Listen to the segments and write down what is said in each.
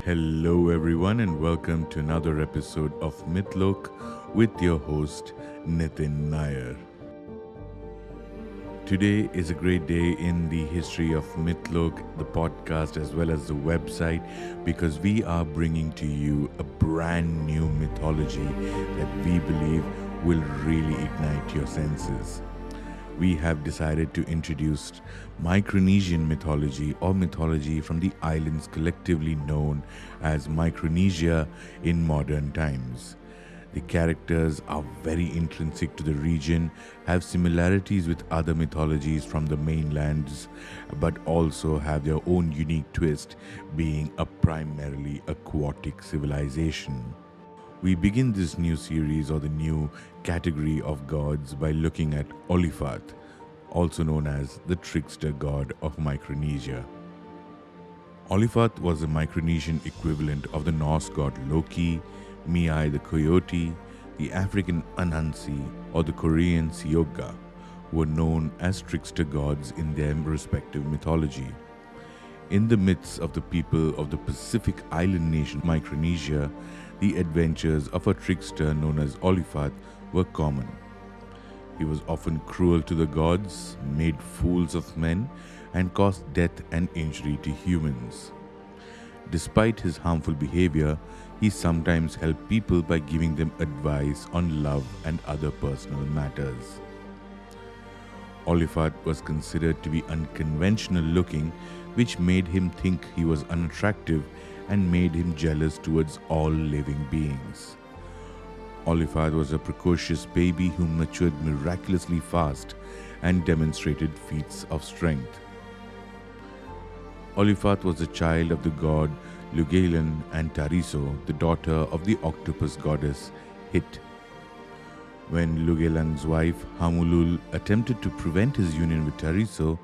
Hello, everyone, and welcome to another episode of Mythlok with your host, Nitin Nair. Today is a great day in the history of Mythlok, the podcast, as well as the website, because we are bringing to you a brand new mythology that we believe will really ignite your senses. We have decided to introduce Micronesian mythology, or mythology from the islands collectively known as Micronesia in modern times. The characters are very intrinsic to the region, have similarities with other mythologies from the mainlands, but also have their own unique twist, being a primarily aquatic civilization. We begin this new series, or the new category of gods, by looking at Olifat, also known as the Trickster god of Micronesia. Olifat was the Micronesian equivalent of the Norse god Loki, the coyote, the African Anansi, or the Korean Seokga, were known as trickster gods in their respective mythology. In the myths of the people of the Pacific island nation Micronesia, the adventures of a trickster known as Olifat were common. He was often cruel to the gods, made fools of men, and caused death and injury to humans. Despite his harmful behavior, he sometimes helped people by giving them advice on love and other personal matters. Olifat was considered to be unconventional looking, which made him think he was unattractive and made him jealous towards all living beings. Olifat was a precocious baby who matured miraculously fast and demonstrated feats of strength. Olifat was the child of the god Lugalan and Tariso, the daughter of the octopus goddess Hit. When Lugalan's wife Hamulul attempted to prevent his union with Tariso,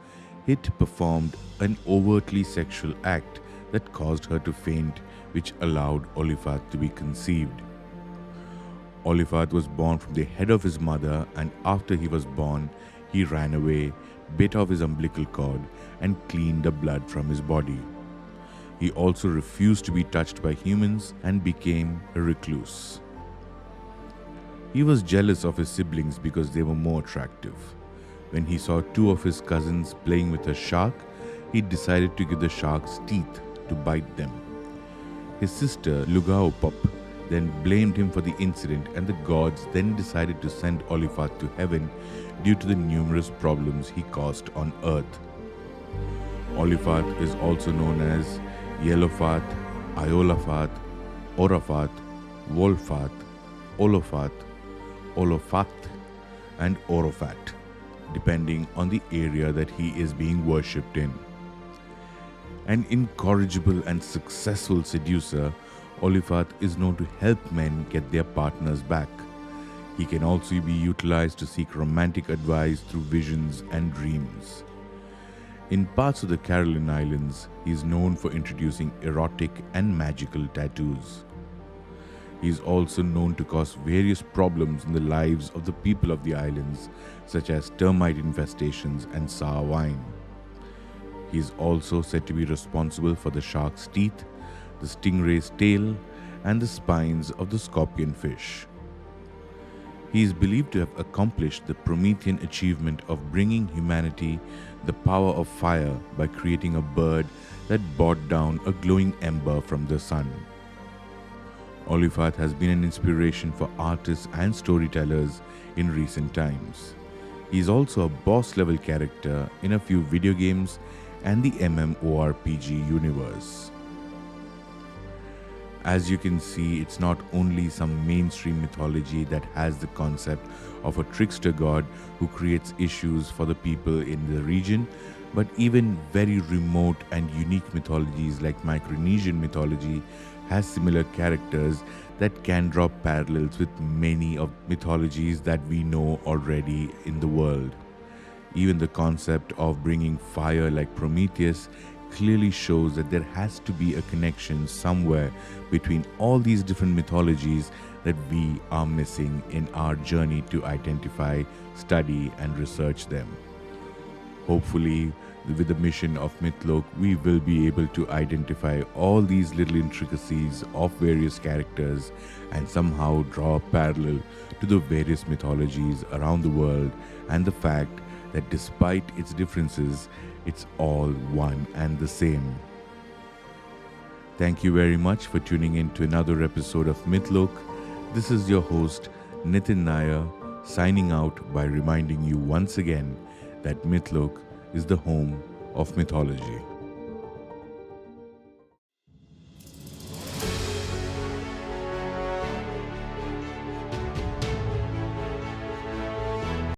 Hit performed an overtly sexual act that caused her to faint, which allowed Olifat to be conceived. Olifat was born from the head of his mother, and after he was born, he ran away, bit off his umbilical cord, and cleaned the blood from his body. He also refused to be touched by humans and became a recluse. He was jealous of his siblings because they were more attractive. When he saw two of his cousins playing with a shark, he decided to give the sharks teeth to bite them. His sister Lugaopop then blamed him for the incident, and the gods then decided to send Olifat to heaven due to the numerous problems he caused on earth. Olifat is also known as Yellowfat, Iolafat, Orafat, Wolfat, Olofat, Olofat, and Orofat, depending on the area that he is being worshipped in. An incorrigible and successful seducer, Olifat is known to help men get their partners back. He can also be utilized to seek romantic advice through visions and dreams. In parts of the Caroline Islands, he is known for introducing erotic and magical tattoos. He is also known to cause various problems in the lives of the people of the islands, such as termite infestations and sour wine. He is also said to be responsible for the shark's teeth, the stingray's tail, and the spines of the scorpion fish. He is believed to have accomplished the Promethean achievement of bringing humanity the power of fire by creating a bird that brought down a glowing ember from the sun. Olifat has been an inspiration for artists and storytellers in recent times. He is also a boss-level character in a few video games and the MMORPG universe. As you can see, it's not only some mainstream mythology that has the concept of a trickster god who creates issues for the people in the region, but even very remote and unique mythologies like Micronesian mythology has similar characters that can draw parallels with many of mythologies that we know already in the world. Even the concept of bringing fire like Prometheus clearly shows that there has to be a connection somewhere between all these different mythologies that we are missing in our journey to identify, study, and research them. Hopefully, With the mission of Mythlok, we will be able to identify all these little intricacies of various characters and somehow draw a parallel to the various mythologies around the world, and the fact that despite its differences, it's all one and the same. Thank you very much for tuning in to another episode of Mythlok. This is your host, Nitin Nair, signing out by reminding you once again that Mythlok is the home of mythology.